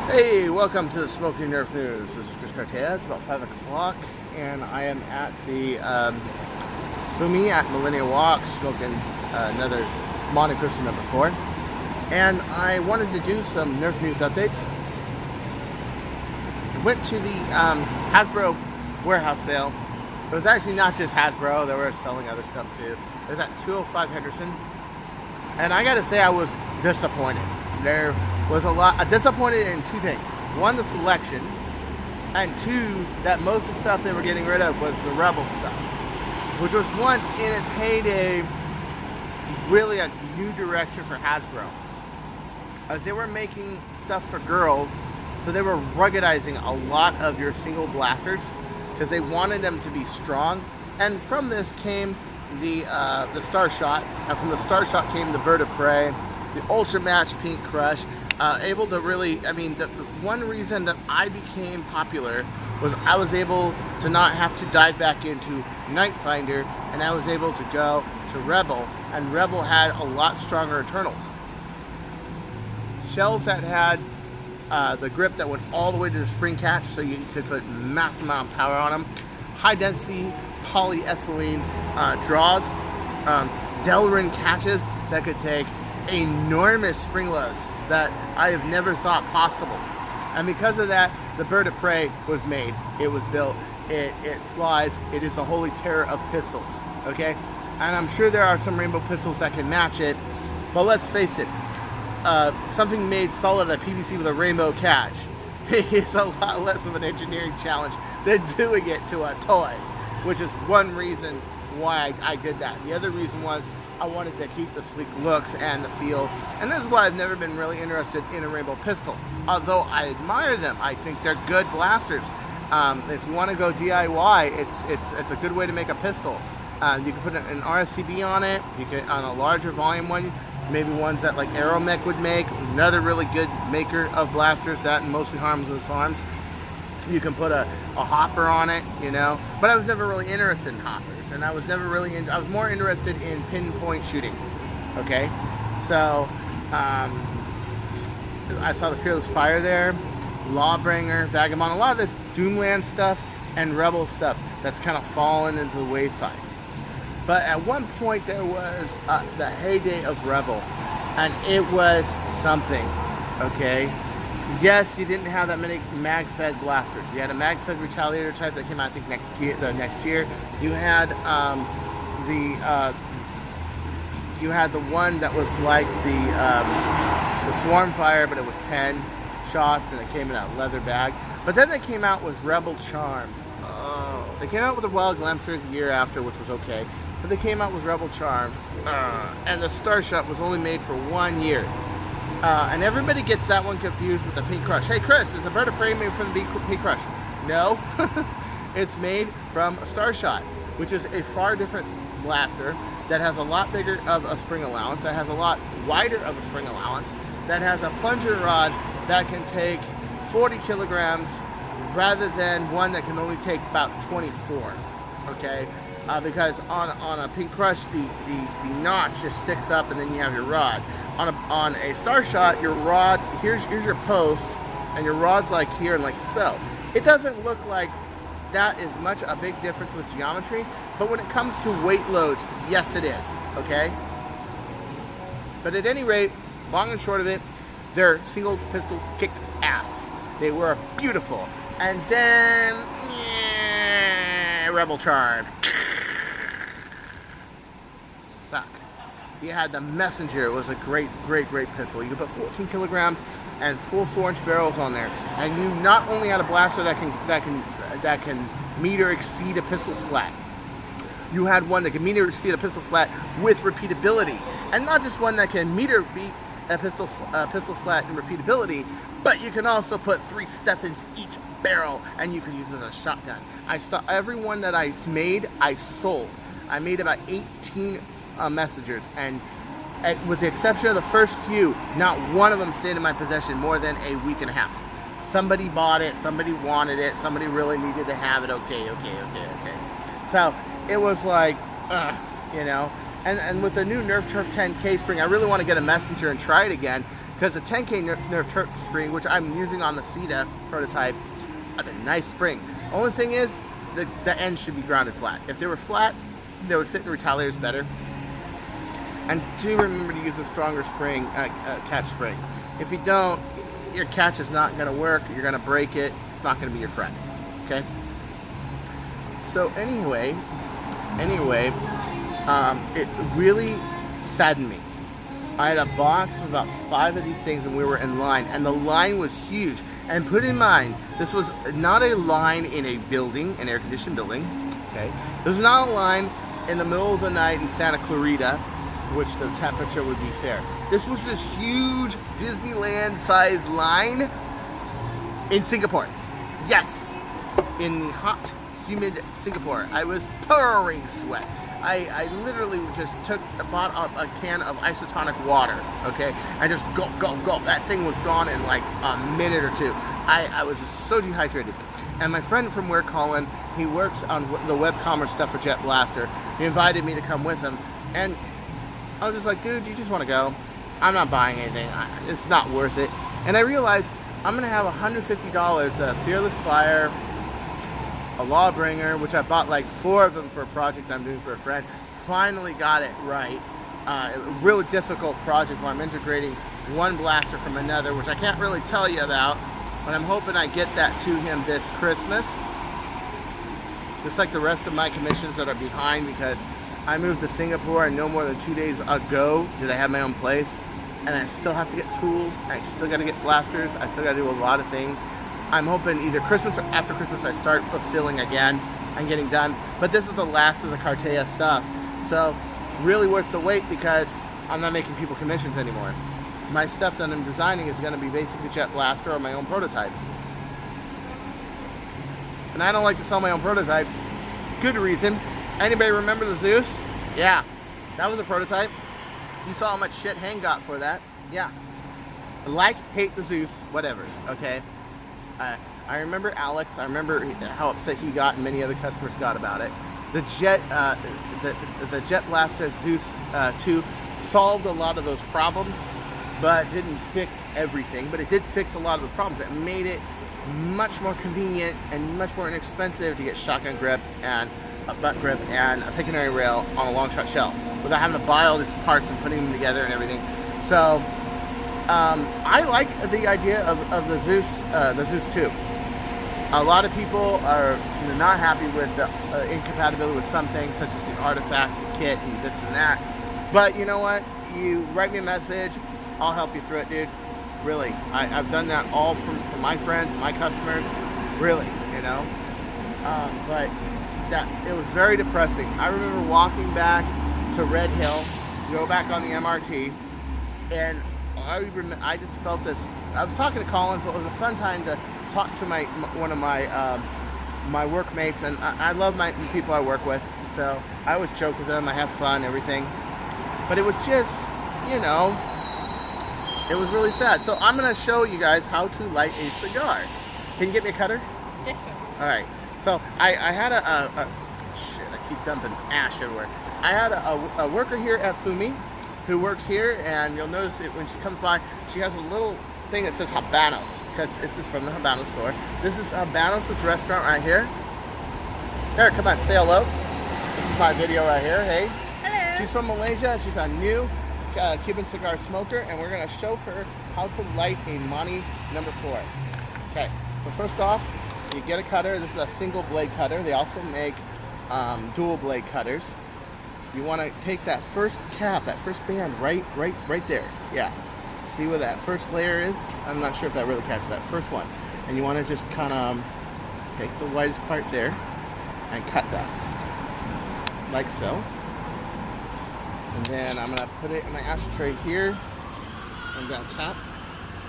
Hey, welcome to the Smoking Nerf News. This is Chris Cartea. It's about 5 o'clock, and I am at the Fumi at Millennial Walk, smoking another Monte Cristo number 4. And I wanted to do some Nerf News updates. Went to the Hasbro warehouse sale. It was actually not just Hasbro, they were selling other stuff too. It was at 205 Henderson. And I gotta say, I was disappointed. There was disappointed in two things. One, the selection, and two, that most of the stuff they were getting rid of was the Rebel stuff, which was once in its heyday really a new direction for Hasbro, as they were making stuff for girls, so they were ruggedizing a lot of your single blasters because they wanted them to be strong. And from this came the Star Shot, and from the Star Shot came the Bird of Prey, the Ultra Match Pink Crush. Able to really, the one reason that I became popular was I was able to not have to dive back into Night Finder, and I was able to go to Rebel, and Rebel had a lot stronger internals. Shells that had the grip that went all the way to the spring catch, so you could put massive amount of power on them. High density polyethylene draws, Delrin catches that could take enormous spring loads that I have never thought possible. And because of that, the Bird of Prey was made. It was built. It flies. It is the holy terror of pistols. Okay? And I'm sure there are some rainbow pistols that can match it. But let's face it, something made solid out of PVC with a rainbow catch is a lot less of an engineering challenge than doing it to a toy, which is one reason why I did that. The other reason was I wanted to keep the sleek looks and the feel, and this is why I've never been really interested in a rainbow pistol. Although I admire them, I think they're good blasters. If you want to go DIY, it's a good way to make a pistol. You can put an RSCB on it. You can on a larger volume one, maybe ones that like Aeromech would make. Another really good maker of blasters, that and mostly harmless arms. You can put a hopper on it, But I was never really interested in hoppers. And I was never really I was more interested in pinpoint shooting. Okay, so I saw the Fearless Fire there, Lawbringer, Vagabond, a lot of this Doomland stuff and Rebel stuff that's kind of fallen into the wayside. But at one point there was the heyday of Rebel, and it was something. Okay, yes, you didn't have that many mag-fed blasters. You had a mag-fed Retaliator type that came out, I think, the next year. You had the one that was like the Swarm Fire, but it was 10 shots, and it came in a leather bag. But then they came out with Rebel Charm. Oh, they came out with the Wild Glamsters the year after, which was okay. But they came out with Rebel Charm, and the Star Shot was only made for 1 year. And everybody gets that one confused with the Pink Crush. Hey Chris, is the Bird of Prey made from the Pink Crush? No, it's made from a Star Shot, which is a far different blaster that has a lot bigger of a spring allowance, that has a lot wider of a spring allowance, that has a plunger rod that can take 40 kilograms rather than one that can only take about 24. Okay, because on a Pink Crush, the notch just sticks up, and then you have your rod. On a Star Shot, your rod, here's your post, and your rod's like here and like so. It doesn't look like that is much a big difference with geometry, but when it comes to weight loads, yes it is, okay? But at any rate, long and short of it, their single pistols kicked ass. They were beautiful. And then, Rebel Charm. Suck. You had the Messenger. It was a great pistol. You could put 14 kilograms and full 4-inch barrels on there, and you not only had a blaster that can meet or exceed a pistol splat. You had one that can meet or exceed a pistol splat with repeatability, and not just one that can meet or beat a pistol splat in repeatability, but you can also put 3 Steffens each barrel, and you can use it as a shotgun. Every one that I made, I sold. I made about 18 messengers, and with the exception of the first few, not one of them stayed in my possession more than a week and a half. Somebody bought it, somebody wanted it, somebody really needed to have it. Okay. So it was like, And with the new Nerf Turf 10K spring, I really want to get a messenger and try it again, Because the 10K NERF Turk spring, which I'm using on the CETA prototype, had a nice spring. Only thing is, the end should be grounded flat. If they were flat, they would fit in retaliators better. And do remember to use a stronger spring, catch spring. If you don't, your catch is not going to work. You're going to break it. It's not going to be your friend. Okay? So anyway, it really saddened me. I had a box of about 5 of these things and we were in line, and the line was huge. And put in mind, this was not a line in a building, an air-conditioned building, okay? This was not a line in the middle of the night in Santa Clarita, which the temperature would be fair. This was this huge Disneyland-sized line in Singapore. Yes, in the hot, humid Singapore. I was pouring sweat. I literally just bought up a can of isotonic water, okay, and just gulp, gulp, gulp. That thing was gone in like a minute or two. I was so dehydrated. And my friend from work, Colin, he works on the web commerce stuff for Jet Blaster. He invited me to come with him, and I was just like, dude, you just want to go? I'm not buying anything. It's not worth it. And I realized I'm going to have $150 of Fearless Fire, a Lawbringer, which I bought like 4 of them for a project I'm doing for a friend. Finally got it right. A really difficult project where I'm integrating one blaster from another, which I can't really tell you about, but I'm hoping I get that to him this Christmas. Just like the rest of my commissions that are behind, because I moved to Singapore and no more than 2 days ago did I have my own place, and I still have to get tools, I still got to get blasters, I still got to do a lot of things. I'm hoping either Christmas or after Christmas I start fulfilling again and getting done. But this is the last of the Cartea stuff. So really worth the wait, because I'm not making people commissions anymore. My stuff that I'm designing is going to be basically Jet Blaster or my own prototypes. And I don't like to sell my own prototypes. Good reason. Anybody remember the Zeus? Yeah, that was a prototype. You saw how much shit Hang got for that. Yeah. Like, hate the Zeus, whatever, okay? I remember Alex. I remember how upset he got and many other customers got about it. The Jet Blaster Zeus 2 solved a lot of those problems, but didn't fix everything. But it did fix a lot of those problems. It made it much more convenient and much more inexpensive to get shotgun grip and a butt grip and a pictionary rail on a long shot shell without having to buy all these parts and putting them together and everything. So I like the idea of the Zeus 2. A lot of people are not happy with the incompatibility with some things, such as the artifact kit and this and that. But you know what? You write me a message, I'll help you through it, dude. Really, I've done that all for my friends, my customers. Really, you know. But it was very depressing. I remember walking back to Red Hill, go back on the MRT, and I just felt this. I was talking to Colin, so it was a fun time to talk to one of my workmates, and I love the people I work with, so I always joke with them. I have fun, everything, but it was just, you know, it was really sad. So I'm gonna show you guys how to light a cigar. Can you get me a cutter? Yes, sir. All right. So I had shit. I keep dumping ash everywhere. I had a worker here at Fumi who works here, and you'll notice it when she comes by, she has a little thing that says Habanos, because this is from the Habanos store. This is Habanos' restaurant right here. Here, come on, say hello. This is my video right here. Hey. Hello. She's from Malaysia. She's a new Cuban cigar smoker, and we're gonna show her how to light a Monty number 4. Okay. So first off, you get a cutter. This is a single blade cutter. They also make dual blade cutters. You want to take that first cap, that first band, right there. Yeah. See where that first layer is? I'm not sure if that really catches that first one. And you want to just kind of take the whitest part there and cut that, like so. And then I'm gonna put it in my ashtray here. I'm gonna tap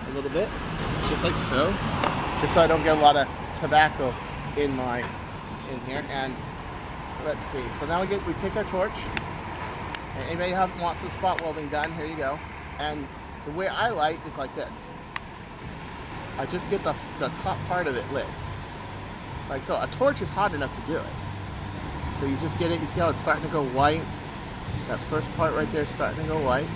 a little bit, just like so, just so I don't get a lot of tobacco in here. And let's see. So now we take our torch. And anybody wants some spot welding done? Here you go. And the way I light is like this. I just get the top part of it lit, like so. A torch is hot enough to do it. So you just get it. You see how it's starting to go white? That first part right there is starting to go white.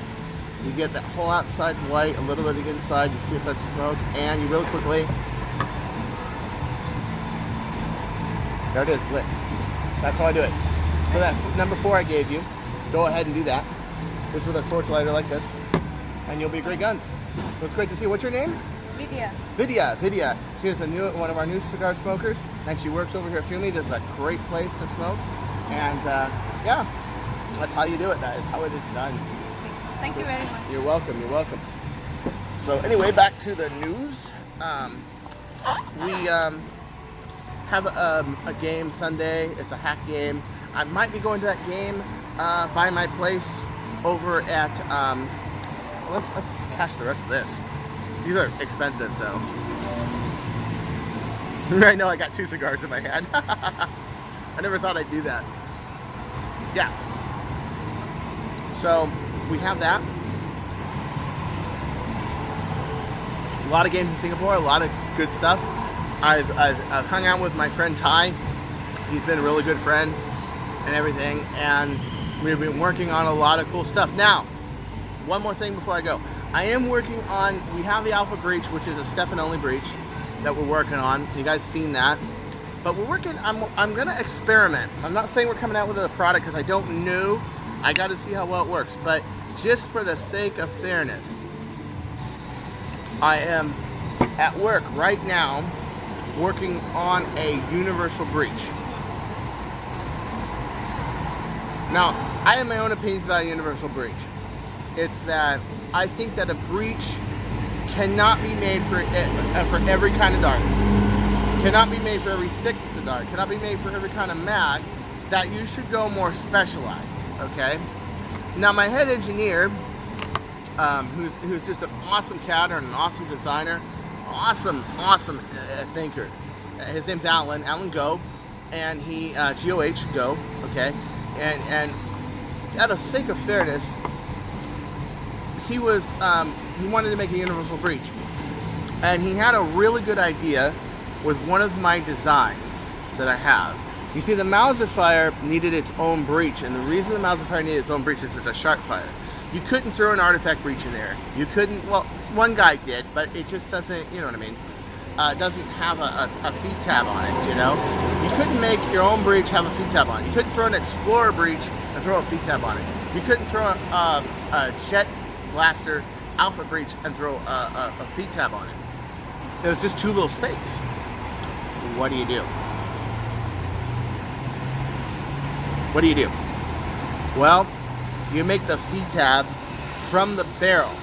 You get that whole outside white, a little bit of the inside, you see it start to smoke, and you really quickly, there it is, lit. That's how I do it. So that number 4 I gave you, go ahead and do that, just with a torch lighter like this, and you'll be great guns. So it's great to see. What's your name? Vidya. She is one of our new cigar smokers, and she works over here at Fumi. This is a great place to smoke, and yeah, that's how you do it. That is how it is done. Thank you very much. You're welcome. You're welcome. So anyway, back to the news. We have a game Sunday. It's a hack game. I might be going to that game by my place over at. Let's cash the rest of this. These are expensive, so. I know I got 2 cigars in my hand. I never thought I'd do that. Yeah. So we have that. A lot of games in Singapore, a lot of good stuff. I've hung out with my friend Ty. He's been a really good friend and everything, and we've been working on a lot of cool stuff. Now, one more thing before I go. I am working on, we have the Alpha Breach, which is a Stefan-only breach that we're working on. You guys seen that. But we're working, I'm gonna experiment. I'm not saying we're coming out with a product because I don't know. I gotta see how well it works. But just for the sake of fairness, I am at work right now working on a universal breach. Now, I have my own opinions about a universal breach. It's that I think that a breach cannot be made for every kind of dart. Cannot be made for every thickness of dart. Cannot be made for every kind of mag. That you should go more specialized. Okay. Now my head engineer, who's just an awesome cadder and an awesome designer, awesome thinker. His name's Alan Go, and he GOH Go. Okay, and out of sake of fairness, he wanted to make a universal breach, and he had a really good idea with one of my designs that I have. You see, the Mauser fire needed its own breach, and the reason the Mauser fire needed its own breach is it's a sharp fire. You couldn't throw an artifact breach in there. You couldn't, well, one guy did, but it just doesn't, you know what I mean? It doesn't have a feed tab on it, you know? You couldn't make your own breach have a feed tab on it. You couldn't throw an Explorer breach and throw a feed tab on it. You couldn't throw a Jet Blaster Alpha breach and throw a feed tab on it. There was just too little space. What do you do? What do you do? Well, you make the feed tab from the barrel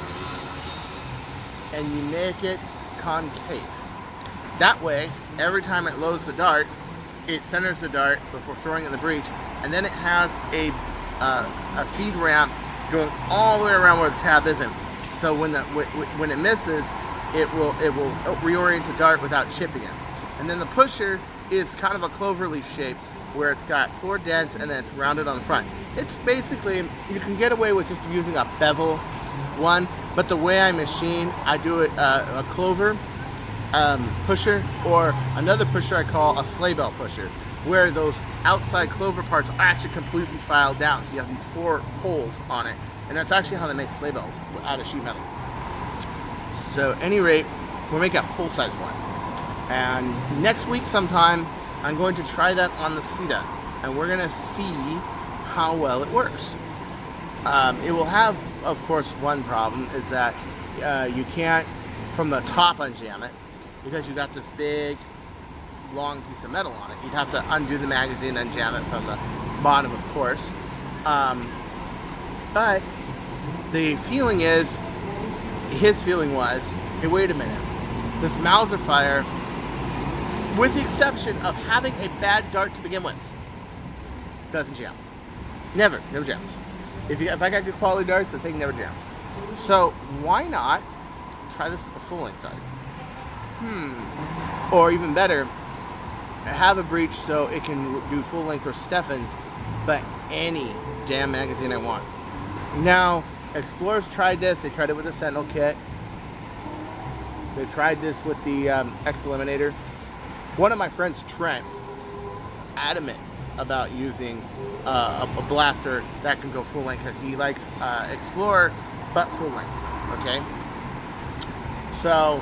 and you make it concave. That way, every time it loads the dart, it centers the dart before throwing it in the breach, and then it has a feed ramp going all the way around where the tab isn't. So when it misses, it will reorient the dart without chipping it. And then the pusher is kind of a clover leaf shape, where it's got 4 dents and then it's rounded on the front. It's basically, you can get away with just using a bevel one, but the way I machine, I do it a clover pusher, or another pusher I call a sleigh bell pusher, where those outside clover parts are actually completely filed down. So you have these 4 holes on it, and that's actually how they make sleigh bells out of sheet metal. So at any rate, we'll make a full-size one. And next week sometime, I'm going to try that on the Sita, and we're going to see how well it works. It will have, of course, one problem, is that you can't, from the top, unjam it, because you got this big, long piece of metal on it. You'd have to undo the magazine and jam it from the bottom, of course. But the feeling is, his feeling was, hey, wait a minute, this Mauser fire, with the exception of having a bad dart to begin with, doesn't jam. Never jams. If I got good quality darts, the thing never jams. So why not try this with a full length dart? Or even better, have a breach so it can do full length or Steffens, but any damn magazine I want. Now, Explorers tried this. They tried it with the Sentinel kit. They tried this with the X Eliminator. One of my friends, Trent, adamant about using a blaster that can go full length, because he likes Explorer, but full length, okay? So,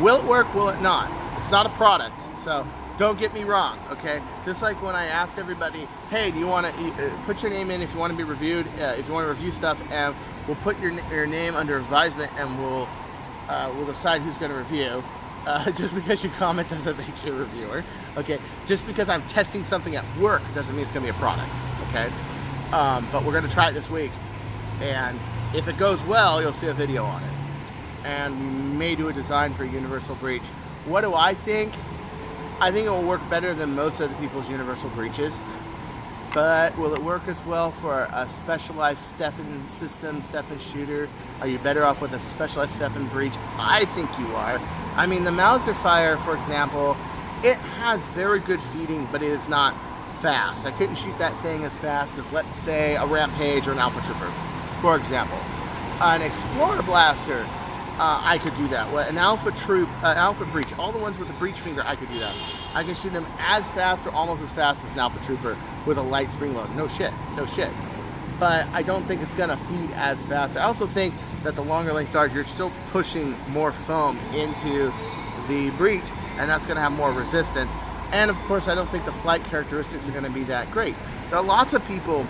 will it work, will it not? It's not a product, so don't get me wrong, okay? Just like when I asked everybody, hey, do you want to put your name in if you want to be reviewed, if you want to review stuff, and we'll put your name under advisement, and we'll decide who's going to review. Just because you comment doesn't make you a reviewer, okay? Just because I'm testing something at work doesn't mean it's going to be a product, okay? But we're going to try it this week, and if it goes well, you'll see a video on it. And we may do a design for a universal breech. What do I think? I think it will work better than most other people's universal breeches, but will it work as well for a specialized Stephan system, Stephan shooter? Are you better off with a specialized Stephan breech? I think you are. I mean, the Mauser Fire, for example, it has very good feeding, but it is not fast. I couldn't shoot that thing as fast as, let's say, a Rampage or an Alpha Trooper, for example. An Explorer Blaster, I could do that. An Alpha Breach, all the ones with the breech finger, I could do that. I can shoot them as fast or almost as fast as an Alpha Trooper with a light spring load. No shit. But I don't think it's gonna feed as fast. I also think that the longer length dart, you're still pushing more foam into the breech, and that's gonna have more resistance. And of course, I don't think the flight characteristics are gonna be that great. There are lots of people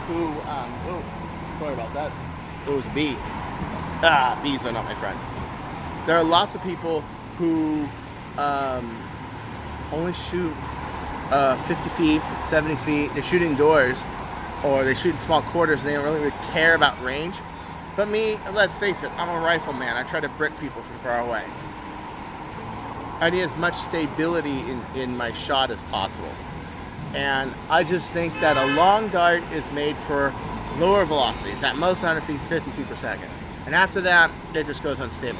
who, oh, sorry about that. It was a bee. Bees are not my friends. There are lots of people who only shoot 50 feet, 70 feet. They shoot indoors, or they shoot in small quarters, and they don't really care about range. But me, let's face it, I'm a rifleman. I try to brick people from far away. I need as much stability in my shot as possible. And I just think that a long dart is made for lower velocities, at most 150 feet per second. And after that, it just goes unstable.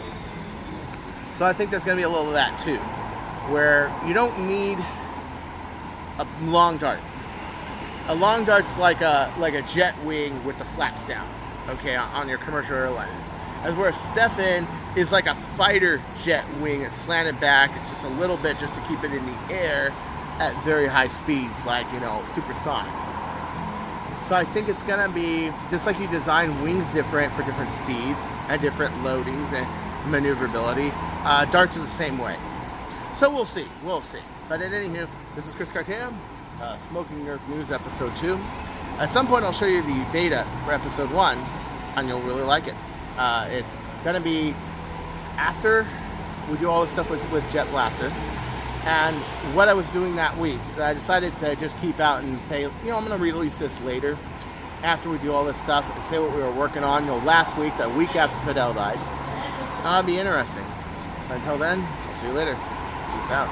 So I think there's going to be a little of that too, where you don't need a long dart. A long dart's like a jet wing with the flaps down, okay, on your commercial airliners. As where a Stephan is like a fighter jet wing. It's slanted back. It's just a little bit just to keep it in the air at very high speeds, like, you know, supersonic. So I think it's gonna be just like you design wings different for different speeds and different loadings and maneuverability. Darts are the same way. So we'll see. But at anywho, this is Chris Cartea, Smoking Nerf News Episode 2. At some point I'll show you the beta for Episode 1, and you'll really like it. It's gonna be after we do all this stuff with Jet Blaster. And what I was doing that week, I decided to just keep out and say, you know, I'm going to release this later after we do all this stuff and say what we were working on. You know, last week, the week after Fidel died. That'll be interesting. Until then, I'll see you later. Peace out.